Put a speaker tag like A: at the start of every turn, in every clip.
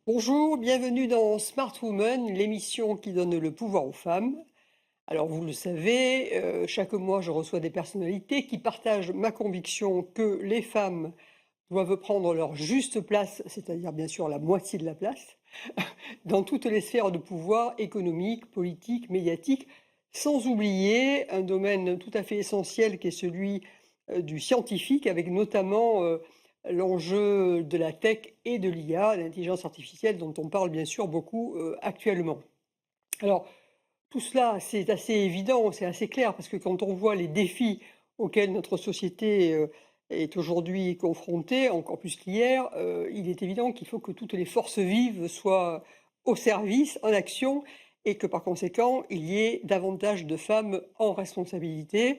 A: Bonjour, bienvenue dans Smart Woman, l'émission qui donne le pouvoir aux femmes. Alors vous le savez, chaque mois je reçois des personnalités qui partagent ma conviction que les femmes doivent prendre leur juste place, c'est-à-dire bien sûr la moitié de la place, dans toutes les sphères de pouvoir économique, politique, médiatique, sans oublier un domaine tout à fait essentiel qui est celui du scientifique, avec notamment l'enjeu de la tech et de l'IA, l'intelligence artificielle, dont on parle bien sûr beaucoup actuellement. Alors, tout cela, c'est assez évident, c'est assez clair, parce que quand on voit les défis auxquels notre société est aujourd'hui confrontée, encore plus qu'hier, il est évident qu'il faut que toutes les forces vives soient au service, en action, et que par conséquent, il y ait davantage de femmes en responsabilité.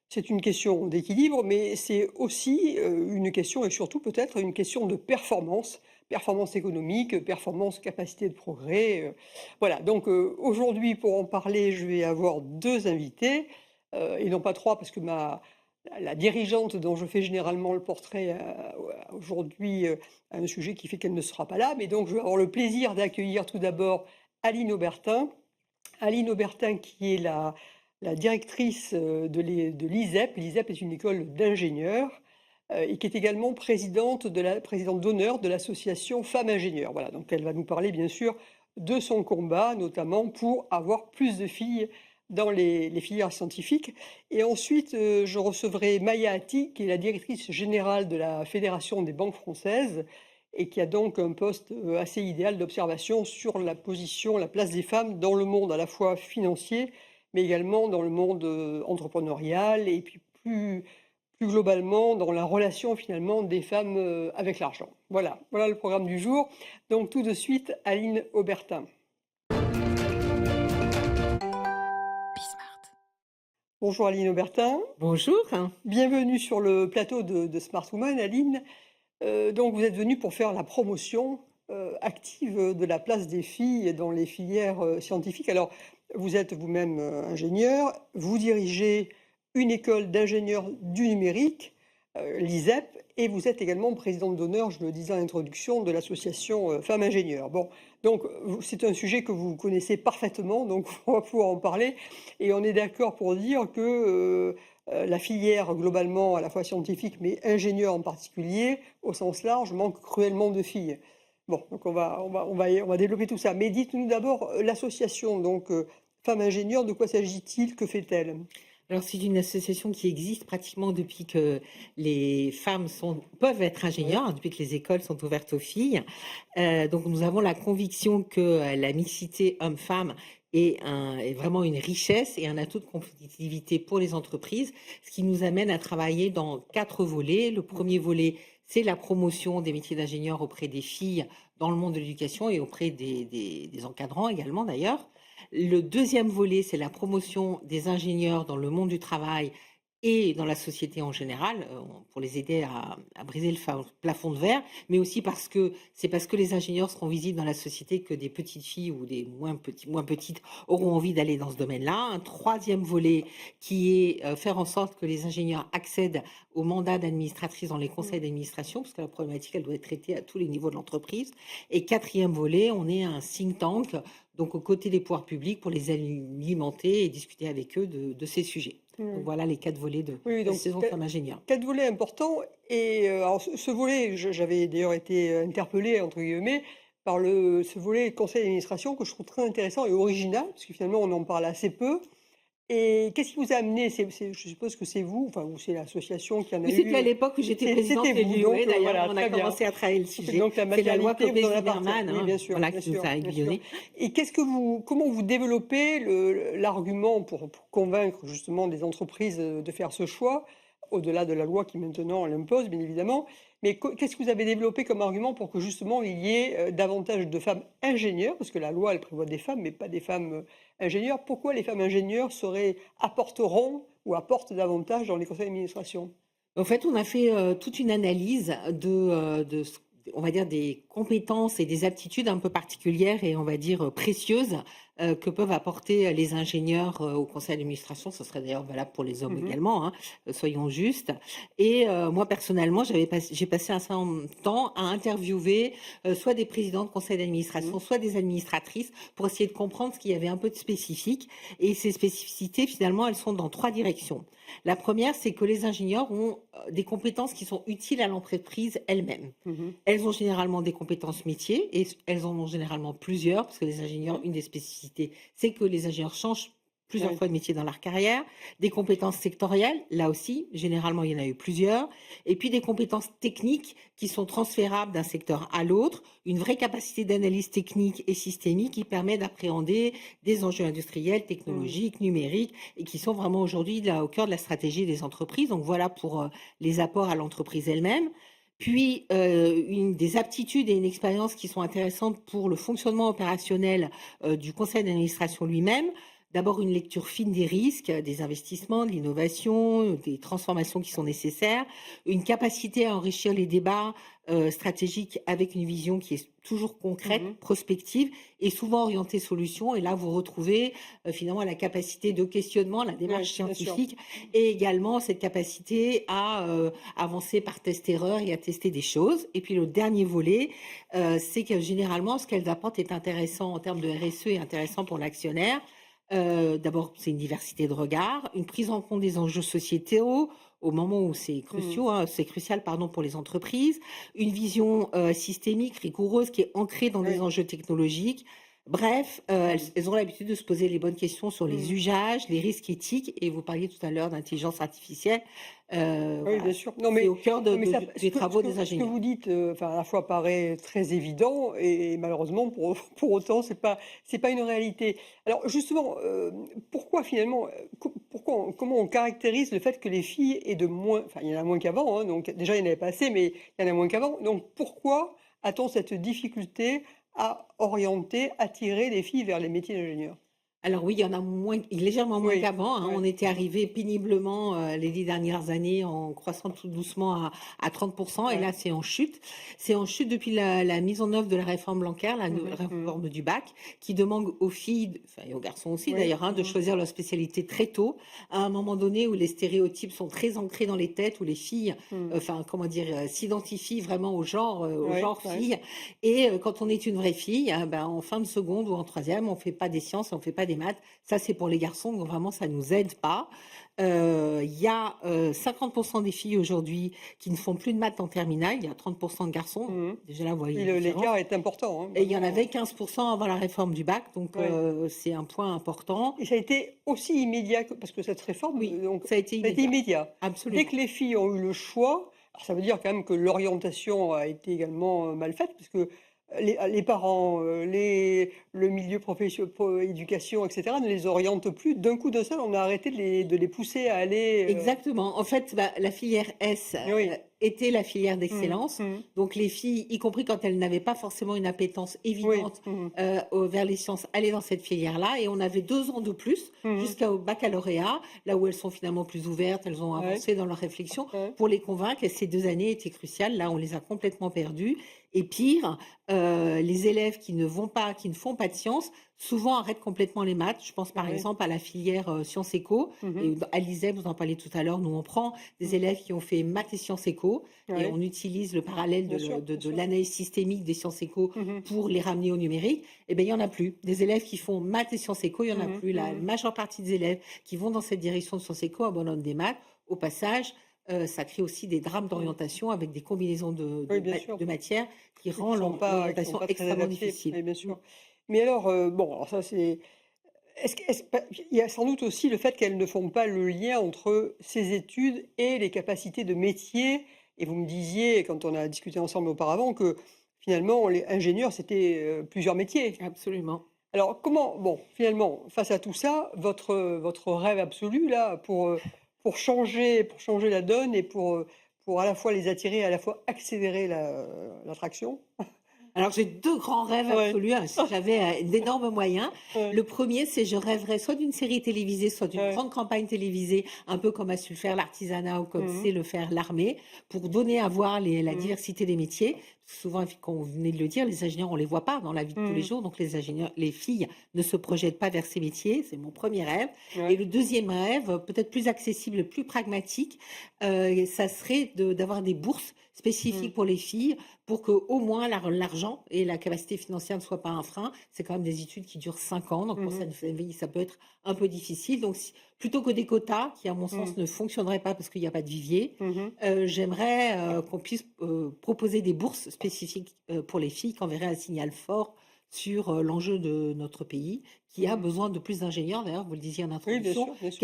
A: C'est une question d'équilibre, mais c'est aussi une question, et surtout peut-être une question de performance, performance économique, performance capacité de progrès. Voilà, donc aujourd'hui, pour en parler, je vais avoir deux invités, et non pas trois, parce que la dirigeante dont je fais généralement le portrait aujourd'hui a un sujet qui fait qu'elle ne sera pas là. Mais donc, je vais avoir le plaisir d'accueillir tout d'abord Aline Aubertin. Aline Aubertin, qui est la directrice de l'ISEP. L'ISEP est une école d'ingénieurs et qui est également présidente d'honneur de l'association Femmes Ingénieurs. Voilà, donc elle va nous parler bien sûr de son combat, notamment pour avoir plus de filles dans les filières scientifiques. Et ensuite, je recevrai Maya Atti, qui est la directrice générale de la Fédération des banques françaises et qui a donc un poste assez idéal d'observation sur la position, la place des femmes dans le monde à la fois financier, mais également dans le monde entrepreneurial et puis plus globalement dans la relation finalement des femmes avec l'argent. Voilà, voilà le programme du jour. Donc tout de suite, Aline Aubertin. Bonjour Aline Aubertin,
B: Bonjour.
A: bienvenue sur le plateau de Smart Woman, Aline. Donc vous êtes venue pour faire la promotion active de la place des filles dans les filières scientifiques. Alors, vous êtes vous-même ingénieur, vous dirigez une école d'ingénieurs du numérique, l'ISEP, et vous êtes également présidente d'honneur, je le disais en introduction, de l'association Femmes Ingénieurs. Bon, donc c'est un sujet que vous connaissez parfaitement, donc on va pouvoir en parler, et on est d'accord pour dire que la filière globalement, à la fois scientifique, mais ingénieur en particulier, au sens large, manque cruellement de filles. Bon, donc on va développer tout ça. Mais dites-nous d'abord, l'association, donc Femmes Ingénieurs, de quoi s'agit-il? Que fait-elle?
B: Alors, c'est une association qui existe pratiquement depuis que les femmes peuvent être
A: Oui.
B: ingénieures, depuis que les écoles sont ouvertes aux filles. Donc, nous avons la conviction que la mixité homme-femme est vraiment une richesse et un atout de compétitivité pour les entreprises, ce qui nous amène à travailler dans 4 volets. Le premier volet, c'est la promotion des métiers d'ingénieur auprès des filles dans le monde de l'éducation et auprès des encadrants également d'ailleurs. Le deuxième volet, c'est la promotion des ingénieurs dans le monde du travail et dans la société en général, pour les aider à briser le plafond de verre, mais aussi parce que les ingénieurs seront visibles dans la société que des petites filles ou des moins petites auront envie d'aller dans ce domaine-là. Un troisième volet qui est faire en sorte que les ingénieurs accèdent au mandat d'administratrice dans les conseils d'administration, parce que la problématique, elle doit être traitée à tous les niveaux de l'entreprise. Et quatrième volet, on est un think tank, donc aux côtés des pouvoirs publics, pour les alimenter et discuter avec eux de ces sujets. Donc
A: Oui,
B: voilà les 4 volets de
A: oui,
B: la
A: donc
B: saison Femme ingénieure.
A: quatre volets importants. Et alors, ce volet, j'avais d'ailleurs été interpellée, entre guillemets, par ce volet conseil d'administration que je trouve très intéressant et original, parce que finalement on en parle assez peu. Et qu'est-ce qui vous a amené? Je suppose que c'est vous, enfin, ou c'est l'association qui en a
B: Oui, c'était
A: eu.
B: à l'époque où j'étais présidente
A: C'était vous,
B: élue. Oui,
A: donc
B: d'ailleurs,
A: voilà,
B: on a
A: très bien.
B: commencé à travailler le sujet.
A: Donc la
B: C'est la loi
A: maternité, vous en avez parlé.
B: Copé-Zimmermann,
A: Oui,
B: hein,
A: bien sûr,
B: voilà,
A: bien
B: qui nous
A: sûr,
B: a
A: bien sûr.
B: aiguillonnés.
A: Et comment vous développez l'argument pour convaincre justement des entreprises de faire ce choix, au-delà de la loi qui maintenant l'impose, bien évidemment. Mais qu'est-ce que vous avez développé comme argument pour que justement il y ait davantage de femmes ingénieures, parce que la loi elle prévoit des femmes, mais pas des femmes ingénieures. Pourquoi les femmes ingénieures apporteront ou apportent davantage dans les conseils d'administration?
B: En fait, on a fait, toute une analyse de on va dire des compétences et des aptitudes un peu particulières et on va dire, précieuses, que peuvent apporter les ingénieurs au conseil d'administration. Ce serait d'ailleurs valable pour les hommes
A: Mmh mh.
B: également, hein, soyons justes. Et moi, personnellement, j'ai passé un certain temps à interviewer soit des présidents de conseil
A: Mmh.
B: d'administration, soit des administratrices, pour essayer de comprendre ce qu'il y avait un peu de spécifique. Et ces spécificités, finalement, elles sont dans 3 directions. La première, c'est que les ingénieurs ont des compétences qui sont utiles à l'entreprise elle-même.
A: Mmh mh.
B: Elles ont généralement des compétences métiers et elles en ont généralement plusieurs, parce que les ingénieurs,
A: Mmh.
B: une des spécificités, c'est que les ingénieurs changent plusieurs
A: Oui.
B: fois de métier dans leur carrière. Des compétences sectorielles, là aussi, généralement, il y en a eu plusieurs. Et puis des compétences techniques qui sont transférables d'un secteur à l'autre. Une vraie capacité d'analyse technique et systémique qui permet d'appréhender des enjeux industriels,
A: Mmh.
B: technologiques, numériques, et qui sont vraiment aujourd'hui là, au cœur de la stratégie des entreprises. Donc voilà pour les apports à l'entreprise elle-même. Puis, des aptitudes et une expérience qui sont intéressantes pour le fonctionnement opérationnel du conseil d'administration lui-même. D'abord, une lecture fine des risques, des investissements, de l'innovation, des transformations qui sont nécessaires, une capacité à enrichir les débats stratégiques avec une vision qui est toujours
A: Mmh
B: concrète,
A: mh.
B: prospective et souvent orientée solution. Et là, vous retrouvez finalement la capacité de questionnement, la démarche
A: Oui, bien sûr.
B: scientifique et également cette capacité à avancer par test-erreur et à tester des choses. Et puis le dernier volet, c'est que généralement, ce qu'elles apportent est intéressant en termes de RSE et intéressant pour l'actionnaire. D'abord, c'est une diversité de regards, une prise en compte des enjeux sociétaux au moment où
A: Mmh.
B: c'est crucial pardon, pour les entreprises, une vision systémique, rigoureuse, qui est ancrée dans des
A: Oui.
B: enjeux technologiques. Bref,
A: Mmh.
B: elles ont l'habitude de se poser les bonnes questions sur les
A: Mmh.
B: usages, les risques éthiques, et vous parliez tout à l'heure d'intelligence artificielle.
A: Oui,
B: Voilà,
A: bien sûr. Non,
B: c'est au cœur
A: non, mais ça
B: des travaux des
A: ce que
B: ingénieurs.
A: vous dites, enfin, à la fois paraît très évident et malheureusement pour pour autant c'est pas une réalité. Alors justement, pourquoi finalement, comment on caractérise le fait que les filles aient de moins enfin, il y en a moins qu'avant, hein, donc déjà il y en avait pas assez, mais il y en a moins qu'avant. Donc pourquoi a-t-on cette difficulté à orienter, attirer les filles vers les métiers d'ingénieur?
B: Alors oui, il y en a moins, légèrement moins
A: Oui,
B: qu'avant, hein.
A: ouais.
B: On était
A: Mmh.
B: arrivé péniblement, les 10 dernières années en croissant tout doucement à 30 et
A: Ouais.
B: là, c'est en chute. C'est en chute depuis la mise en œuvre de la réforme Blanquer, la
A: Mmh
B: nou
A: mh. Mmh.
B: réforme du bac, qui demande aux filles, enfin et aux garçons aussi
A: Oui.
B: d'ailleurs, hein, de
A: Mmh mh.
B: choisir leur spécialité très tôt, à un moment donné où les stéréotypes sont très ancrés dans les têtes, où les filles,
A: Mmh.
B: enfin, comment dire, s'identifient vraiment au
A: Ouais,
B: genre
A: ouais.
B: fille. Et quand on est une vraie fille, ben, en fin de seconde ou en troisième, on fait pas des sciences, on fait pas des maths. Ça, c'est pour les garçons, donc vraiment, ça nous aide pas. Il y a 50 des filles aujourd'hui qui ne font plus de maths en terminale. Il y a 30 de garçons.
A: Mmh mh.
B: Déjà là, vous voyez
A: Oui,
B: la
A: le
B: différence.
A: l'écart est important, hein,
B: Et il y en
A: vraiment,
B: avait 15 avant la réforme du bac, donc
A: ouais.
B: c'est un point important.
A: Et ça a été aussi immédiat que parce que cette réforme,
B: Oui,
A: donc
B: ça a été
A: ça a été
B: immédiat.
A: immédiat. Dès que
B: Absolument.
A: les filles ont eu le choix, alors ça veut dire quand même que l'orientation a été également, mal faite puisque les parents, le milieu éducation et cetera ne les orientent plus. D'un coup d'un seul, on a arrêté de les pousser à aller,
B: Exactement. En fait, bah, la filière S
A: oui.
B: était la filière
A: Mmh.
B: d'excellence.
A: Mmh.
B: Donc les filles, y compris quand elles n'avaient pas forcément une appétence
A: Oui.
B: évidente
A: Mmh mh.
B: vers les sciences, allaient dans cette filière-là. Et on avait 2 ans de plus
A: Mmh mh.
B: jusqu'au baccalauréat, là où elles sont finalement plus ouvertes, elles ont
A: Ouais.
B: avancé dans leur réflexion
A: Ouais.
B: pour les convaincre. Et ces 2 années étaient cruciales. Là, on les a complètement perdues. Et pire, les élèves qui ne vont pas, qui ne font pas de sciences, souvent arrêtent complètement les maths. Je pense par
A: Ouais.
B: exemple à la filière sciences éco.
A: Mmh mh.
B: Et à l'ISEP, vous en parliez tout à l'heure, nous on prend des
A: Mmh.
B: élèves qui ont fait maths et sciences éco et
A: Ouais.
B: on utilise le parallèle
A: Bien sûr, bien
B: de
A: sûr.
B: l'analyse systémique des sciences éco
A: Mmh mh.
B: pour les ramener au numérique. Eh bien, il n'y en a plus. Des élèves qui font maths et sciences éco, il n'y en a
A: Mmh mh.
B: plus. La
A: Mmh mh.
B: majeure partie des élèves qui vont dans cette direction de sciences éco abandonnent des maths. Au passage, ça crée aussi des drames
A: Mmh.
B: d'orientation avec des combinaisons
A: Oui, bien sûr.
B: de matières qui
A: Et
B: rend
A: qui sont
B: l'orientation
A: pas très
B: extrêmement
A: adaptés.
B: difficile.
A: Oui, bien
B: Mm.
A: sûr. Mais alors, bon, alors ça c'est est-ce pas il y a sans doute aussi le fait qu'elles ne font pas le lien entre ces études et les capacités de métier et vous me disiez, quand on a discuté ensemble auparavant, que finalement les ingénieurs c'était, plusieurs métiers.
B: Absolument.
A: Alors comment bon, finalement, face à tout ça, votre rêve absolu là pour changer la donne et pour à la fois les attirer et à la fois accélérer l'attraction?
B: Alors j'ai 2 grands rêves
A: Ouais.
B: absolus, hein, si j'avais, d'énormes moyens.
A: Ouais,
B: Le premier, c'est je rêverais soit d'une série télévisée, soit d'une
A: ouais.
B: grande campagne télévisée, un peu comme a su le faire l'artisanat ou comme
A: Mmh
B: sait
A: mh.
B: le faire l'armée, pour donner à voir la
A: Mmh.
B: diversité des métiers. souvent, comme vous venez de le dire, les ingénieurs, on les voit pas dans la vie de tous les
A: Mmh.
B: jours. Donc les filles ne se projettent pas vers ces métiers. C'est mon premier rêve. Et
A: Ouais.
B: le deuxième rêve, peut-être plus accessible, plus pragmatique, ça serait d'avoir des bourses
A: Mmh.
B: spécifiques pour les filles pour que au moins l'argent et la capacité financière ne soient pas un frein. C'est quand même des études qui durent 5 ans. Donc pour
A: Mmh mh.
B: certaines familles, ça peut être un peu difficile. Donc plutôt que des quotas, qui à mon
A: Mmh.
B: sens ne fonctionneraient pas parce qu'il n'y a pas de vivier,
A: Mmh.
B: j'aimerais, qu'on puisse, proposer des bourses spécifiques, pour les filles, qui enverraient un signal fort sur, l'enjeu de notre pays, qui a
A: Mmh.
B: besoin de plus d'ingénieurs. D'ailleurs, vous le disiez en
A: Oui,
B: introduction,
A: bien sûr.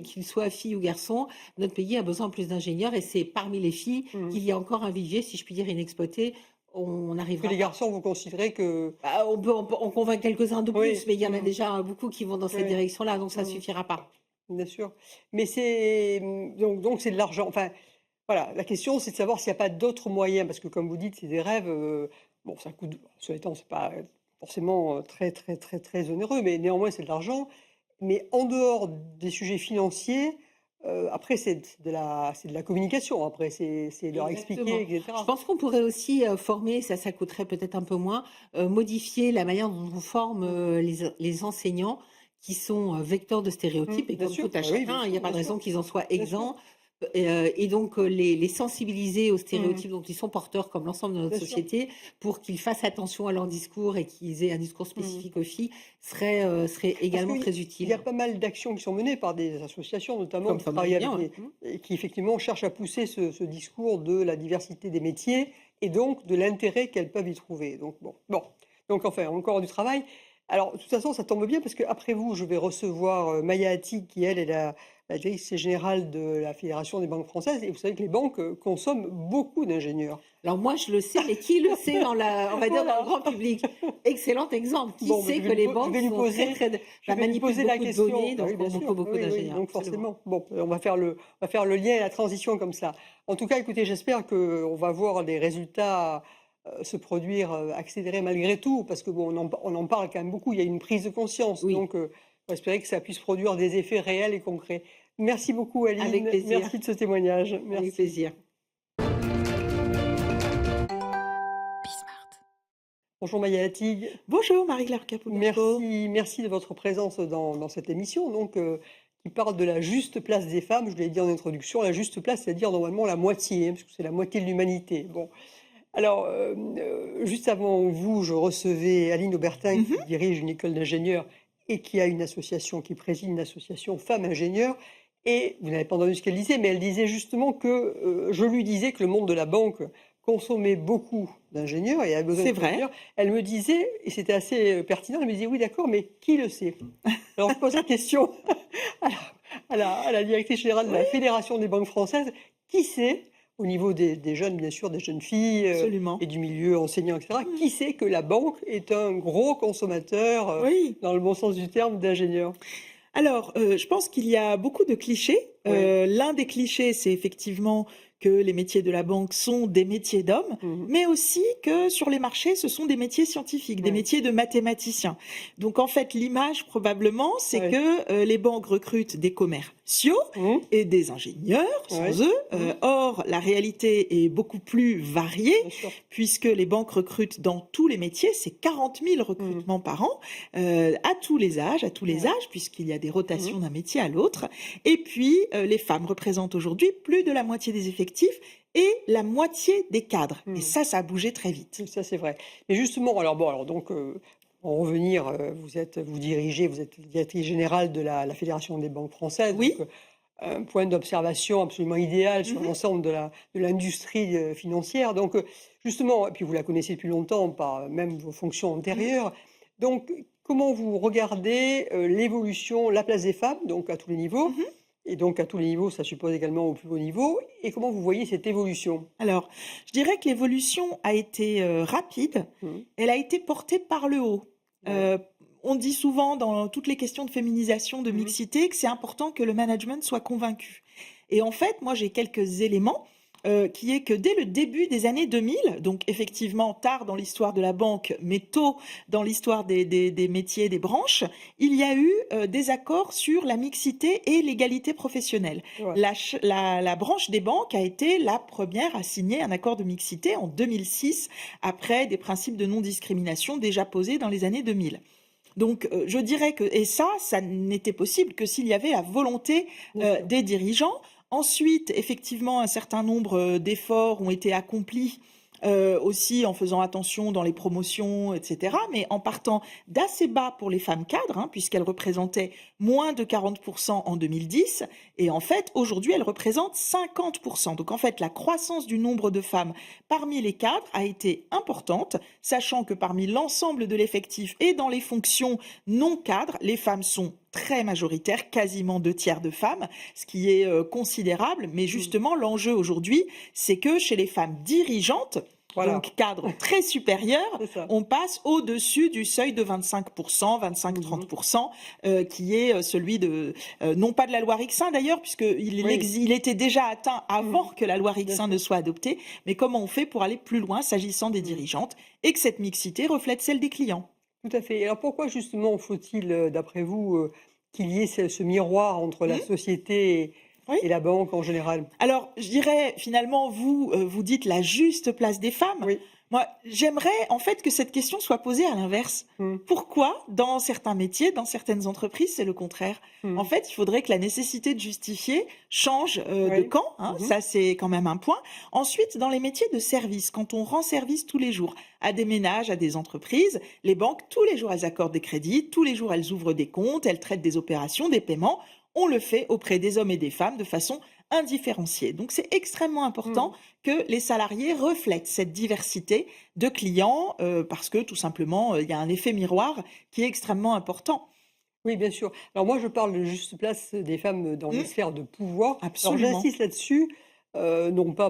B: qu'ils soient filles ou garçons, notre pays a besoin de plus d'ingénieurs et c'est parmi les filles
A: Mmh.
B: qu'il y a encore un vivier, si je puis dire, inexploité. On
A: Parce que
B: n'arrivera
A: les
B: pas.
A: garçons, vous considérez que
B: Bah, on peut en convaincre quelques-uns de
A: oui,
B: plus, mais il y en a
A: mmh,
B: déjà beaucoup qui vont dans cette
A: oui,
B: direction-là, donc ça
A: mmh,
B: suffira pas.
A: bien sûr. Mais c'est, donc c'est de l'argent. Enfin, voilà, la question, c'est de savoir s'il y a pas d'autres moyens parce que comme vous dites, c'est des rêves, bon, ça coûte cela étant, c'est pas, forcément, très, très, très, très onéreux, mais néanmoins, c'est de l'argent. Mais en dehors des sujets financiers, après c'est de la communication, après c'est leur expliquer
B: Exactement.
A: et
B: Je
A: cetera.
B: pense qu'on pourrait aussi, former, ça coûterait peut-être un peu moins, modifier la manière dont on forme,
A: Mmh.
B: les enseignants qui sont, vecteurs de stéréotypes et
A: Bien
B: comme
A: sûr,
B: tout à
A: bah oui,
B: chacun, il n'y a pas
A: bien
B: de
A: sûr,
B: raison qu'ils en soient
A: bien sûr.
B: exempts, et donc les sensibiliser aux
A: Mmh.
B: stéréotypes dont ils sont porteurs comme l'ensemble de notre
A: Bien sûr.
B: société pour qu'ils fassent attention à leur discours et qu'ils aient un discours
A: Mmh.
B: spécifique aux filles serait
A: Parce
B: également
A: qu'il
B: très
A: y a
B: utile.
A: pas mal d'actions qui sont menées par des associations notamment
B: Comme
A: qui
B: Femmes
A: travaillent avec
B: ingénieurs, ouais.
A: les
B: Mmh.
A: et qui effectivement cherchent à pousser ce discours de la diversité des métiers et donc de l'intérêt qu'elles peuvent y trouver. Donc bon, donc enfin encore du travail. Alors de toute façon ça tombe bien parce qu'après vous, je vais recevoir, Maya Attig qui elle est la directrice générale de la Fédération des banques françaises et vous savez que les banques, consomment beaucoup d'ingénieurs.
B: Alors moi, je le sais, mais qui le sait on va dire dans le
A: Voilà.
B: grand public? Excellent exemple. Qui
A: Bon, bah,
B: sait que les banques sont
A: je vais lui
B: manipulent
A: poser la
B: beaucoup de données,
A: question. Bah,
B: donc
A: oui, bien
B: ont beaucoup,
A: sûr.
B: beaucoup
A: Oui, oui,
B: d'ingénieurs,
A: donc
B: absolument.
A: forcément. Bon, on va faire le lien et la transition comme ça. En tout cas, écoutez, j'espère qu'on va voir les résultats, se produire, accélérés malgré tout, parce que bon, on en parle quand même beaucoup. Il y a une prise de conscience,
B: Oui,
A: donc on va espérer que ça puisse produire des effets réels et concrets. Merci beaucoup
B: avec
A: Aline,
B: plaisir,
A: merci de ce témoignage.
B: avec
A: Merci.
B: plaisir.
A: Bonjour Maya Hattig.
C: Bonjour Marie-Claire Capobianco.
A: Merci de votre présence dans cette émission, donc qui parle de la juste place des femmes. Je l'ai dit en introduction, la juste place, c'est-à-dire normalement la moitié, hein, puisque c'est la moitié de l'humanité. Bon, alors juste avant vous, je recevais Aline Aubertin qui
C: Mmh.
A: dirige une école d'ingénieurs et qui a une association, qui préside une association femmes ingénieurs. Et vous n'avez pas entendu ce qu'elle disait, mais elle disait justement que je lui disais que le monde de la banque consommait beaucoup d'ingénieurs et avait besoin
C: C'est vrai.
A: d'ingénieurs. Elle me disait, et c'était assez pertinent, elle me disait oui d'accord, mais qui le sait? Alors je pose la question à à la directrice générale de la
C: Oui,
A: Fédération des banques françaises, qui sait, au niveau des jeunes bien sûr, des jeunes filles
C: absolument.
A: et du milieu enseignant, etc.,
C: Mmh.
A: qui sait que la banque est un gros consommateur,
C: Oui.
A: dans le bon sens du terme, d'ingénieurs?
C: Alors, je pense qu'il y a beaucoup de clichés.
A: Oui.
C: L'un des clichés, c'est effectivement que les métiers de la banque sont des métiers d'hommes,
A: Mmh.
C: mais aussi que sur les marchés, ce sont des métiers scientifiques, des
A: Ouais.
C: métiers de mathématiciens. Donc en fait, l'image probablement, c'est
A: Ouais.
C: que, les banques recrutent des commerciaux
A: Mmh.
C: et des ingénieurs,
A: Ouais.
C: sans eux.
A: Mmh.
C: Or, la réalité est beaucoup plus variée
A: Bien sûr.
C: puisque les banques recrutent dans tous les métiers, c'est 40 000
A: Mmh.
C: recrutements par an, à tous les
A: Ouais.
C: âges, puisqu'il y a des
A: Mmh.
C: rotations d'un métier à l'autre. Et puis, les femmes représentent aujourd'hui plus de la moitié des effectifs et la moitié des cadres. Et
A: Mmh.
C: ça a bougé très vite.
A: Oui, ça c'est vrai. Mais justement, alors bon, alors donc, pour en revenir, vous êtes directrice générale de la Fédération des banques françaises,
C: Oui.
A: donc, un point d'observation absolument idéal sur
C: Mmh.
A: l'ensemble de l'industrie, financière. Donc, justement et puis vous la connaissez depuis longtemps par même vos fonctions
C: Mmh.
A: antérieures. Donc, comment vous regardez, l'évolution, la place des femmes, donc à tous les niveaux?
C: Mmh.
A: Et donc à tous les niveaux, ça suppose également au plus haut niveau et comment vous voyez cette évolution?
C: Alors, je dirais que l'évolution a été, rapide.
A: Mmh.
C: Elle a été portée par le haut.
A: Ouais.
C: Heu, on dit souvent dans toutes les questions de féminisation, de
A: Mmh.
C: mixité, que c'est important que le management soit convaincu. Et en fait, moi, j'ai quelques éléments. qui est que dès le début des années 2000, donc effectivement tard dans l'histoire de la banque, mais tôt dans l'histoire des métiers, des branches, il y a eu des accords sur la mixité et l'égalité professionnelle.
A: Ouais.
C: La branche des banques a été la première à signer un accord de mixité en 2006, après des principes de non-discrimination déjà posés dans les années 2000. Donc, je dirais que, et ça n'était possible que s'il y avait la volonté
A: Bien sûr.
C: des dirigeants. Ensuite, effectivement, un certain nombre d'efforts ont été accomplis aussi en faisant attention dans les promotions, etc. Mais en partant d'assez bas pour les femmes cadres, hein, puisqu'elles représentaient moins de 40% en 2010. Et en fait, aujourd'hui, elles représentent 50%. Donc en fait, la croissance du nombre de femmes parmi les cadres a été importante, sachant que parmi l'ensemble de l'effectif et dans les fonctions non cadres, les femmes sont très majoritaires, quasiment 2 tiers de femmes, ce qui est considérable. Mais justement, l'enjeu aujourd'hui, c'est que chez les femmes dirigeantes,
A: Voilà,
C: donc cadres très supérieurs,
A: c'est ça.
C: on passe au-dessus du seuil de 25%, 25-30%, qui est celui de, non pas de la loi Rixin d'ailleurs, puisqu'il
A: Oui.
C: il était déjà atteint avant que la loi Rixin
A: sûr.
C: ne soit adoptée, mais comment on fait pour aller plus loin s'agissant des dirigeantes et que cette mixité reflète celle des clients.
A: Tout à fait. Et alors pourquoi justement faut-il, d'après vous, qu'il y ait ce miroir entre la société
C: Oui.
A: et la banque en général?
C: Alors, je dirais, finalement, vous dites la juste place des femmes.
A: Oui.
C: Moi, j'aimerais en fait que cette question soit posée à l'inverse.
A: Mmh.
C: Pourquoi, dans certains métiers, dans certaines entreprises, c'est le contraire?
A: Mmh.
C: En fait, il faudrait que la nécessité de justifier change de
A: Oui.
C: camp, hein, ça c'est quand même un point. Ensuite, dans les métiers de service, quand on rend service tous les jours à des ménages, à des entreprises, les banques, tous les jours, elles accordent des crédits, tous les jours, elles ouvrent des comptes, elles traitent des opérations, des paiements. On le fait auprès des hommes et des femmes de façon indifférenciée. Donc c'est extrêmement important que les salariés reflètent cette diversité de clients parce que tout simplement, il y a un effet miroir qui est extrêmement important.
A: Oui, bien sûr. Alors moi, je parle de juste place des femmes dans les sphères de pouvoir. Alors
C: Absolument.
A: j'insiste là-dessus, non pas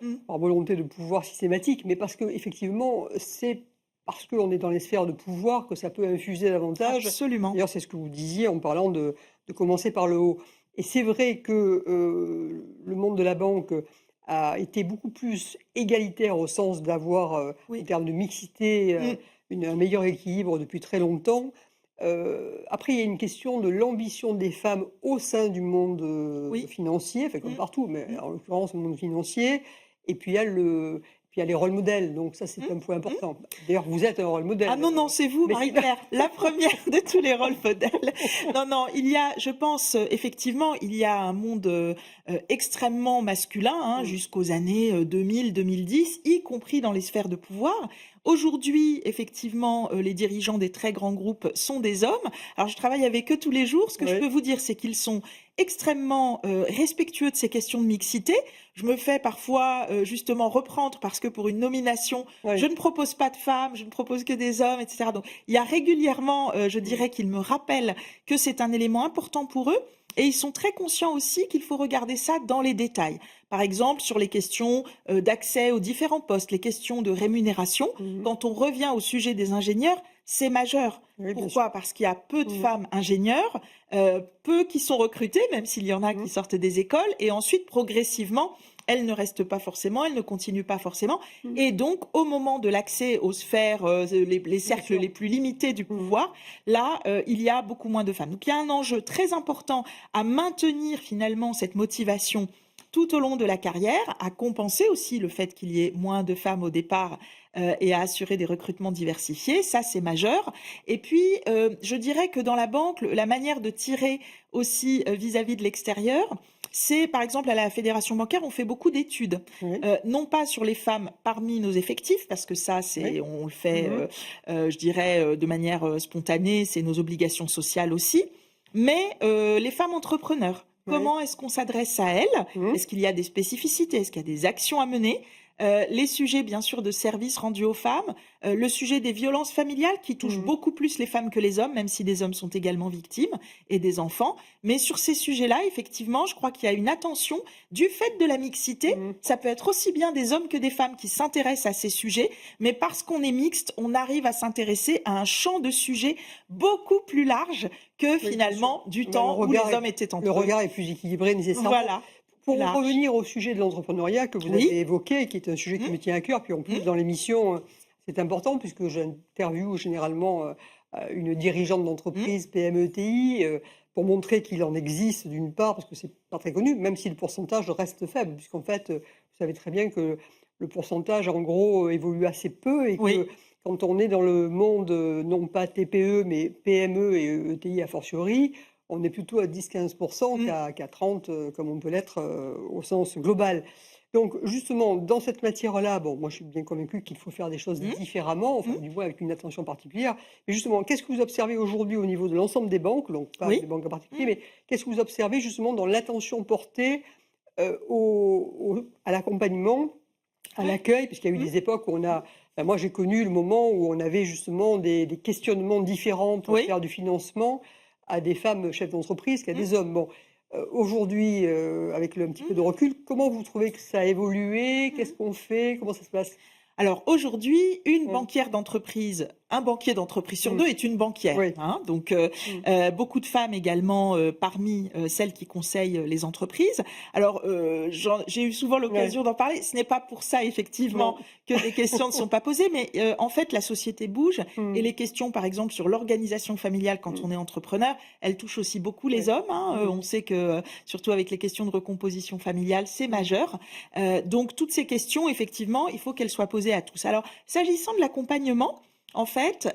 C: Mmh.
A: par volonté de pouvoir systématique, mais parce qu'effectivement, c'est parce qu'on est dans les sphères de pouvoir que ça peut infuser davantage.
C: Absolument.
A: D'ailleurs, c'est ce que vous disiez en parlant de commencer par le haut. Et c'est vrai que le monde de la banque a été beaucoup plus égalitaire au sens d'avoir,
C: Oui.
A: en termes de mixité, un meilleur équilibre depuis très longtemps. Après, il y a une question de l'ambition des femmes au sein du monde
C: Oui.
A: financier, enfin comme
C: Mmh.
A: partout, mais en l'occurrence le monde financier. Et puis il y a les rôles modèles, donc ça c'est un point important. D'ailleurs, vous êtes un rôle modèle.
C: Ah non, non, c'est vous,
A: mais
C: Marie-Claire, la première de tous les rôles modèles. Non, non, il y a, je pense, effectivement, il y a un monde extrêmement masculin hein, jusqu'aux années 2000-2010, y compris dans les sphères de pouvoir. Aujourd'hui, effectivement, les dirigeants des très grands groupes sont des hommes. Alors, je travaille avec eux tous les jours. Ce que je peux vous dire, c'est qu'ils sont extrêmement respectueux de ces questions de mixité. Je me fais parfois justement reprendre parce que pour une nomination, je ne propose pas de femmes, je ne propose que des hommes, etc. Donc, il y a régulièrement, je dirais qu'ils me rappellent que c'est un élément important pour eux. Et ils sont très conscients aussi qu'il faut regarder ça dans les détails. Par exemple, sur les questions d'accès aux différents postes, les questions de rémunération. Quand on revient au sujet des ingénieurs, c'est majeur.
A: Oui, bien
C: Pourquoi? Parce qu'il y a peu de femmes ingénieurs, peu qui sont recrutées, même s'il y en a qui sortent des écoles, et ensuite, progressivement, elles ne restent pas forcément, elles ne continuent pas forcément. Et donc, au moment de l'accès aux sphères, les cercles les plus limités du pouvoir, là, il y a beaucoup moins de femmes. Donc, il y a un enjeu très important à maintenir finalement cette motivation tout au long de la carrière, à compenser aussi le fait qu'il y ait moins de femmes au départ et à assurer des recrutements diversifiés. Ça, c'est majeur. Et puis, je dirais que dans la banque, la manière de tirer aussi vis-à-vis de l'extérieur, c'est par exemple à la Fédération bancaire, on fait beaucoup d'études, non pas sur les femmes parmi nos effectifs, parce que ça, c'est, on le fait, je dirais, de manière spontanée, c'est nos obligations sociales aussi, mais les femmes entrepreneurs. Comment est-ce qu'on s'adresse à elles? Est-ce qu'il y a des spécificités? Est-ce qu'il y a des actions à mener? Les sujets, bien sûr, de services rendus aux femmes, le sujet des violences familiales qui touchent beaucoup plus les femmes que les hommes, même si les hommes sont également victimes, et des enfants. Mais sur ces sujets-là, effectivement, je crois qu'il y a une attention du fait de la mixité. Ça peut être aussi bien des hommes que des femmes qui s'intéressent à ces sujets, mais parce qu'on est mixte, on arrive à s'intéresser à un champ de sujets beaucoup plus large que finalement du temps où les hommes étaient entre eux.
A: Le regard est plus équilibré nécessairement.
C: Voilà.
A: Pour
C: large.
A: revenir au sujet de l'entrepreneuriat que vous
C: Oui.
A: avez évoqué, qui est un sujet qui
C: Mmh.
A: me tient à cœur, puis en plus
C: Mmh.
A: dans l'émission, c'est important puisque j'interviewe généralement une dirigeante
C: Mmh.
A: d'entreprise PME TI pour montrer qu'il en existe d'une part, parce que c'est pas très connu, même si le pourcentage reste faible, puisqu'en fait, vous savez très bien que le pourcentage en gros évolue assez peu et
C: Oui.
A: que quand on est dans le monde non pas TPE mais PME et ETI a fortiori, on est plutôt à 10-15%
C: Mmh.
A: qu'à 30 comme on peut l'être au sens global. Donc justement, dans cette matière-là, bon, moi je suis bien convaincue qu'il faut faire des choses
C: Mmh.
A: différemment, enfin
C: Mmh.
A: du moins avec une attention particulière. Mais justement, qu'est-ce que vous observez aujourd'hui au niveau de l'ensemble des banques, donc pas
C: Oui.
A: des banques en
C: Mmh.
A: particulier, mais qu'est-ce que vous observez justement dans l'attention portée à l'accompagnement, à
C: Ouais.
A: l'accueil, puisqu'il y a eu
C: Mmh.
A: des époques où moi j'ai connu le moment où on avait justement des questionnements différents pour
C: Oui.
A: faire du financement à des femmes chefs d'entreprise qu'à
C: Mmh.
A: des hommes. Bon, aujourd'hui, avec un petit peu de
C: Mmh.
A: recul, comment vous trouvez que ça a évolué? Qu'est-ce
C: Mmh.
A: qu'on fait? Comment ça se passe?
C: Alors aujourd'hui, une
A: Mmh.
C: banquière d'entreprise, un banquier d'entreprise sur
A: Mmh.
C: 2 est une banquière,
A: Oui.
C: hein. Donc
A: Mmh.
C: beaucoup de femmes également, parmi, celles qui conseillent, les entreprises. Alors, j'ai eu souvent
A: Ouais.
C: l'occasion d'en parler. Ce n'est pas pour ça effectivement
A: Non.
C: que des questions ne sont pas posées, mais en fait la société bouge et
A: Mmh.
C: les questions par exemple sur l'organisation familiale quand
A: Mmh.
C: on est entrepreneur, elles touchent aussi beaucoup les
A: Ouais.
C: hommes, hein.
A: Mmh.
C: On sait que, surtout avec les questions de recomposition familiale, c'est
A: Mmh.
C: majeur. Donc toutes ces questions effectivement, il faut qu'elles soient posées à tous. Alors s'agissant de l'accompagnement, en fait,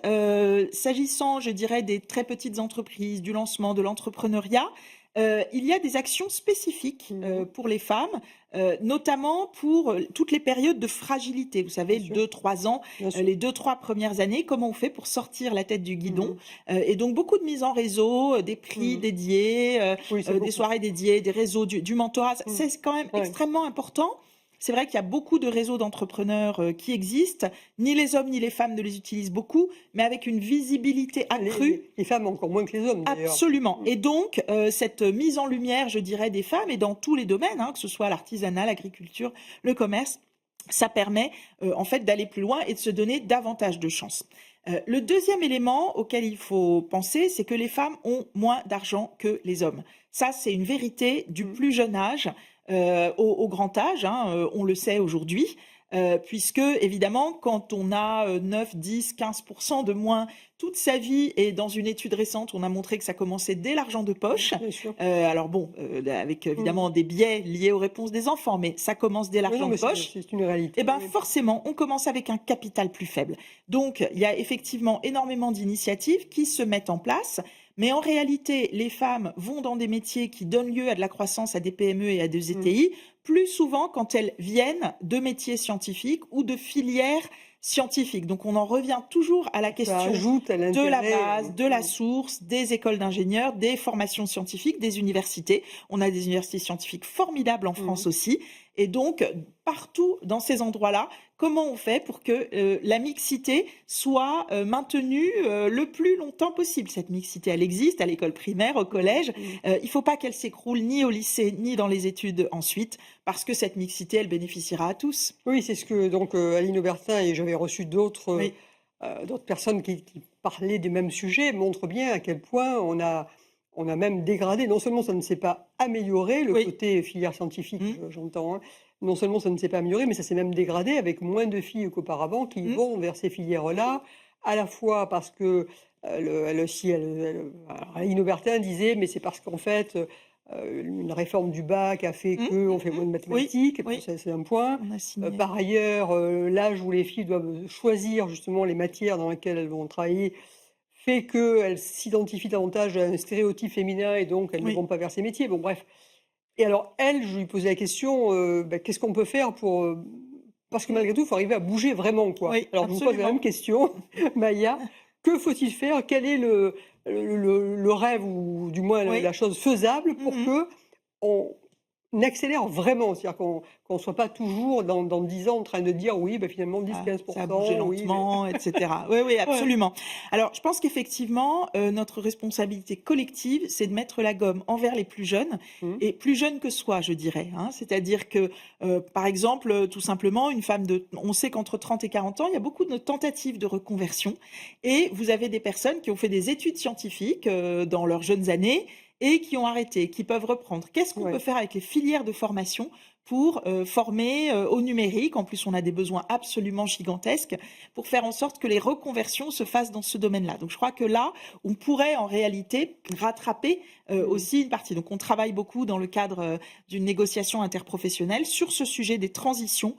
C: s'agissant, je dirais, des très petites entreprises, du lancement, de l'entrepreneuriat, il y a des actions spécifiques,
A: Mmh.
C: pour les femmes, notamment pour, toutes les périodes de fragilité. Vous savez,
A: Bien sûr,
C: 2-3 ans,
A: bien sûr.
C: les 2-3 premières années, comment on fait pour sortir la tête du guidon?
A: Mmh.
C: Et donc beaucoup de mise en réseau, des prix
A: Mmh.
C: dédiés,
A: Oui, c'est
C: des
A: beaucoup.
C: soirées dédiées, des réseaux, du mentorat.
A: Mmh.
C: C'est quand même
A: Ouais.
C: extrêmement important. C'est vrai qu'il y a beaucoup de réseaux d'entrepreneurs, qui existent. Ni les hommes ni les femmes ne les utilisent beaucoup, mais avec une visibilité
A: Les
C: accrue.
A: les femmes encore moins que les hommes d'ailleurs.
C: Absolument.
A: Mmh.
C: Et donc, cette mise en lumière, je dirais, des femmes et dans tous les domaines, hein, que ce soit l'artisanat, l'agriculture, le commerce, ça permet, en fait, d'aller plus loin et de se donner davantage de chances. Le deuxième élément auquel il faut penser, c'est que les femmes ont moins d'argent que les hommes. Ça, c'est une vérité du
A: Mmh.
C: plus jeune âge, au grand âge, hein, on le sait aujourd'hui. Puisque évidemment, quand on a 9, 10, 15% de moins toute sa vie, et dans une étude récente, on a montré que ça commençait dès l'argent de poche.
A: Bien sûr.
C: Alors bon, avec
A: Mmh.
C: évidemment des biais liés aux réponses des enfants, mais ça commence dès
A: Oui, non,
C: l'argent de
A: mais
C: poche.
A: c'est une réalité.
C: Eh ben
A: Oui.
C: forcément, on commence avec un capital plus faible. Donc, il y a effectivement énormément d'initiatives qui se mettent en place, mais en réalité, les femmes vont dans des métiers qui donnent lieu à de la croissance, à des PME et à des
A: Mmh.
C: ETI, plus souvent quand elles viennent de métiers scientifiques ou de filières scientifiques. Donc, on en revient toujours à la
A: Ça
C: question
A: ajoute à
C: de la
A: l'intérêt.
C: base, de la source, des écoles d'ingénieurs, des formations scientifiques, des universités. On a des universités scientifiques formidables en France
A: Mmh.
C: aussi. Et donc, partout dans ces endroits-là, comment on fait pour que la mixité soit maintenue le plus longtemps possible? Cette mixité, elle existe à l'école primaire, au collège.
A: Mmh.
C: Il ne faut pas qu'elle s'écroule ni au lycée, ni dans les études ensuite, parce que cette mixité, elle bénéficiera à tous.
A: Oui, c'est ce que donc Aline Aubertin et j'avais reçu d'autres,
C: Oui.
A: d'autres personnes qui parlaient du même sujet, montrent bien à quel point on a même dégradé. Non seulement ça ne s'est pas amélioré, le
C: Oui.
A: côté filière scientifique,
C: Mmh.
A: j'entends, hein. Non seulement ça ne s'est pas amélioré, mais ça s'est même dégradé avec moins de filles qu'auparavant qui
C: Mmh.
A: vont vers ces filières-là, à la fois parce que, elle aussi alors Aline Aubertin disait: «Mais c'est parce qu'en fait, une réforme du bac a fait
C: Mmh.
A: qu'on fait
C: Mmh.
A: moins de
C: Oui.
A: mathématiques». Bon,
C: Oui.
A: ça c'est un point.
C: On a signé.
A: Par ailleurs, l'âge où les filles doivent choisir justement les matières dans lesquelles elles vont travailler fait qu'elles s'identifient davantage à un stéréotype féminin et donc elles ne
C: Oui.
A: vont pas vers ces métiers. Bon bref. Et alors elle, je lui posais la question, qu'est-ce qu'on peut faire pour, parce que
C: Mmh.
A: malgré tout, il faut arriver à bouger vraiment, quoi.
C: Oui,
A: Alors je vous pose la
C: absolument.
A: même question, Maïa, que faut-il faire? Quel est le rêve ou du moins
C: Oui.
A: la chose faisable pour
C: Mmh.
A: qu'on accélère vraiment? C'est-à-dire qu'on soit pas toujours dans 10 ans en train de dire: «Oui, bah, finalement
C: Ah, ça a bougé
A: 10-15%, oui, mais»
C: lentement, et cetera. Oui, oui,
A: Ouais.
C: absolument. Alors, je pense qu'effectivement, notre responsabilité collective, c'est de mettre la gomme envers les plus jeunes
A: Mmh.
C: et plus jeunes que soi, je dirais, hein. C'est-à-dire que, par exemple, tout simplement, une femme on sait qu'entre 30 et 40 ans, il y a beaucoup de tentatives de reconversion et vous avez des personnes qui ont fait des études scientifiques, dans leurs jeunes années et qui ont arrêté, qui peuvent reprendre. Qu'est-ce qu'on peut
A: Ouais.
C: faire avec les filières de formation pour former au numérique? En plus, on a des besoins absolument gigantesques pour faire en sorte que les reconversions se fassent dans ce domaine-là. Donc, je crois que là, on pourrait en réalité rattraper aussi une partie. Donc, on travaille beaucoup dans le cadre d'une négociation interprofessionnelle sur ce sujet des transitions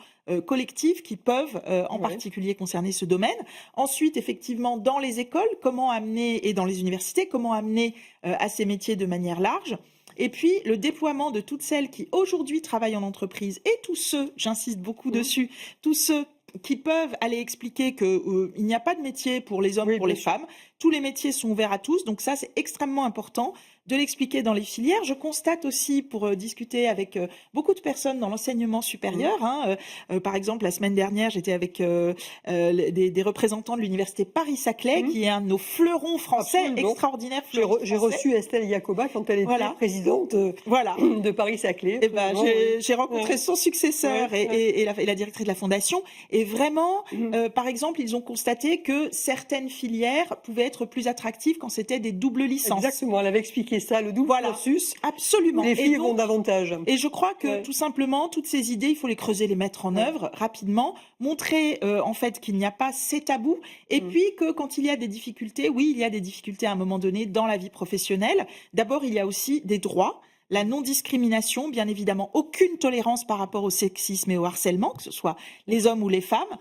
C: collectives qui peuvent en
A: Ouais.
C: particulier concerner ce domaine. Ensuite, effectivement, dans les écoles, comment amener, et dans les universités, comment amener à ces métiers de manière large. Et puis, le déploiement de toutes celles qui aujourd'hui travaillent en entreprise et tous ceux, j'insiste beaucoup
A: Mmh.
C: dessus, tous ceux qui peuvent aller expliquer que il n'y a pas de métier pour les hommes,
A: Oui,
C: pour
A: bien
C: les
A: sûr.
C: femmes. Tous les métiers sont ouverts à tous. Donc ça, c'est extrêmement important de l'expliquer dans les filières. Je constate aussi, pour discuter avec beaucoup de personnes dans l'enseignement
A: Mmh.
C: supérieur, hein, par exemple, la semaine dernière, j'étais avec des représentants de l'université Paris-Saclay,
A: Mmh.
C: qui est un de nos fleurons français,
A: Absolument.
C: extraordinaire fleuron
A: J'ai
C: français.
A: reçu Estelle Yacoba quand elle était
C: Voilà,
A: présidente
C: voilà.
A: de Paris-Saclay,
C: Eh ben,
A: absolument, oui.
C: j'ai rencontré
A: Ouais,
C: son successeur
A: ouais, ouais.
C: et la directrice de la fondation. Et vraiment,
A: Mmh.
C: par exemple, ils ont constaté que certaines filières pouvaient être plus attractives quand c'était des doubles licences.
A: Exactement, elle avait expliqué ça, le double
C: Voilà,
A: cursus, où
C: absolument.
A: les
C: Et
A: filles vont
C: donc,
A: davantage.
C: et je crois que
A: Ouais,
C: tout simplement, toutes ces idées, il faut les creuser, les mettre en
A: ouais.
C: œuvre rapidement, montrer en fait qu'il n'y a pas ces tabous, et
A: Mmh.
C: puis que quand il y a des difficultés, oui, il y a des difficultés à un moment donné dans la vie professionnelle. D'abord, il y a aussi des droits. La non-discrimination, bien évidemment, aucune tolérance par rapport au sexisme et au harcèlement, que ce soit les hommes ou les femmes.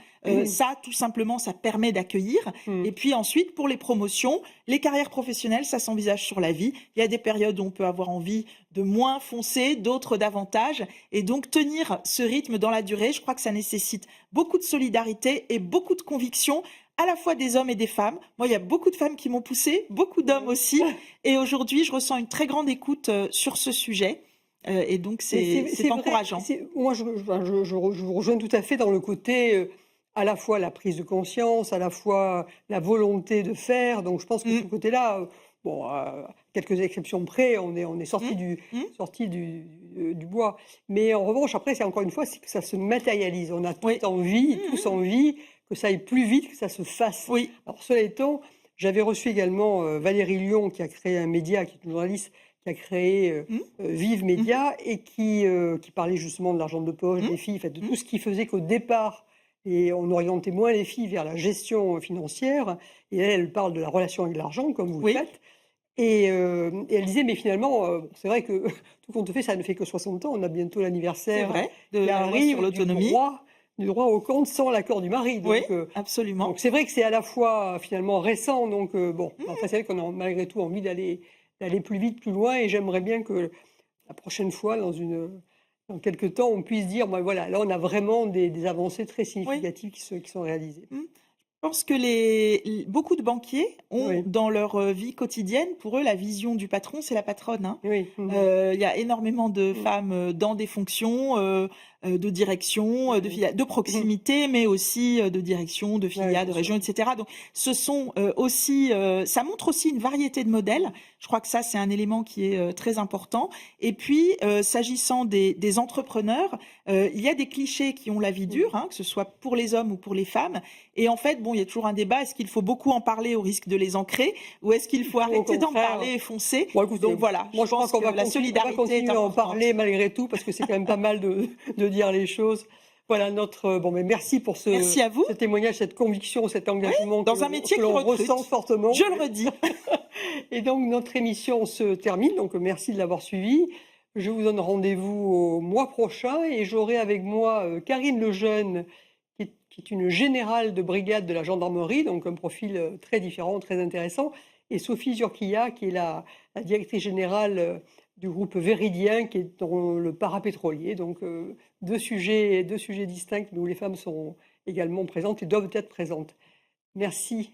C: Ça, tout simplement, ça permet d'accueillir.
A: Mmh.
C: Et puis ensuite, pour les promotions, les carrières professionnelles, ça s'envisage sur la vie. Il y a des périodes où on peut avoir envie de moins foncer, d'autres davantage. Et donc, tenir ce rythme dans la durée, je crois que ça nécessite beaucoup de solidarité et beaucoup de conviction, à la fois des hommes et des femmes. Moi, il y a beaucoup de femmes qui m'ont poussée, beaucoup d'hommes aussi. Et aujourd'hui, je ressens une très grande écoute sur ce sujet. Et donc,
A: Mais
C: c'est
A: c'est vrai,
C: encourageant.
A: moi je vous rejoins tout à fait dans le côté, à la fois la prise de conscience, à la fois la volonté de faire. Donc je pense que
C: Mmh,
A: ce côté-là, bon, quelques exceptions près, on est
C: mmh, mmh.
A: sorti du bois. Mais en revanche, après, c'est encore une fois, c'est que ça se matérialise. On a
C: Oui.
A: tout envie,
C: Mmh,
A: tous
C: mmh.
A: envie que ça aille plus vite, que ça se fasse.
C: Oui.
A: Alors cela étant, j'avais reçu également, Valérie Lyon qui a créé un média, qui est une journaliste qui a créé,
C: Mmh,
A: Vive
C: mmh,
A: Média et qui parlait justement de l'argent de poche,
C: mmh,
A: des filles, en fait, de
C: mmh.
A: tout ce qui faisait qu'au départ et on orientait moins les filles vers la gestion, financière, et elle parle de la relation avec l'argent comme vous le
C: Oui,
A: faites et elle disait: «Mais finalement, c'est vrai que tout compte fait, ça ne fait que 60 ans, on a bientôt
C: c'est
A: l'anniversaire
C: vrai, de
A: qui
C: la loi sur
A: arrive
C: l'autonomie.
A: du droit au compte sans l'accord du mari».
C: Oui,
A: Donc
C: absolument.
A: c'est vrai que c'est à la fois, finalement récent, bon,
C: Mmh.
A: enfin c'est vrai qu'on a malgré tout envie d'aller plus vite, plus loin et j'aimerais bien que la prochaine fois dans quelque temps, on puisse dire: «Bah, voilà, là on a vraiment des avancées très
C: Oui.
A: significatives qui sont réalisées».
C: Mmh. Je pense que beaucoup de banquiers ont
A: Oui,
C: dans leur vie quotidienne, pour eux, la vision du patron, c'est la patronne, hein.
A: oui. Mmh.
C: Il y a énormément de
A: Mmh.
C: femmes dans des fonctions de direction, de
A: Mmh.
C: de
A: Mmh.
C: proximité, mais aussi de direction, de
A: Ouais,
C: filia, de
A: bien sûr.
C: région, etc. Donc, ce sont aussi, ça montre aussi une variété de modèles. Je crois que ça, c'est un élément qui est très important. Et puis, s'agissant des entrepreneurs, il y a des clichés qui ont la vie
A: Mmh.
C: dure, hein, que ce soit pour les hommes ou pour les femmes. Et en fait, bon, il y a toujours un débat, est-ce qu'il faut beaucoup en parler au risque de les ancrer ou est-ce qu'il faut
A: Ou au
C: arrêter d'en
A: contraire,
C: parler et foncer?
A: bon écoutez,
C: Donc voilà,
A: moi
C: je
A: je crois
C: pense
A: qu'on
C: que la
A: on va
C: solidarité est
A: continuer à en
C: importante.
A: parler malgré tout parce que c'est quand même pas mal de dire les choses. Voilà bon, mais merci pour
C: Merci à vous.
A: ce témoignage, cette conviction, cet
C: Oui,
A: engagement
C: dans un métier
A: que
C: qui
A: l'on
C: recrute.
A: ressent fortement.
C: Je le redis.
A: Et donc notre émission se termine, donc merci de l'avoir suivie. Je vous donne rendez-vous au mois prochain et j'aurai avec moi, Karine Lejeune, qui est une générale de brigade de la gendarmerie, donc un profil, très différent, très intéressant, et Sophie Zurquilla, qui est la directrice générale, du groupe Véridien, qui est dans le parapétrolier. Donc, 2 sujets distincts où les femmes sont également présentes et doivent être présentes. Merci.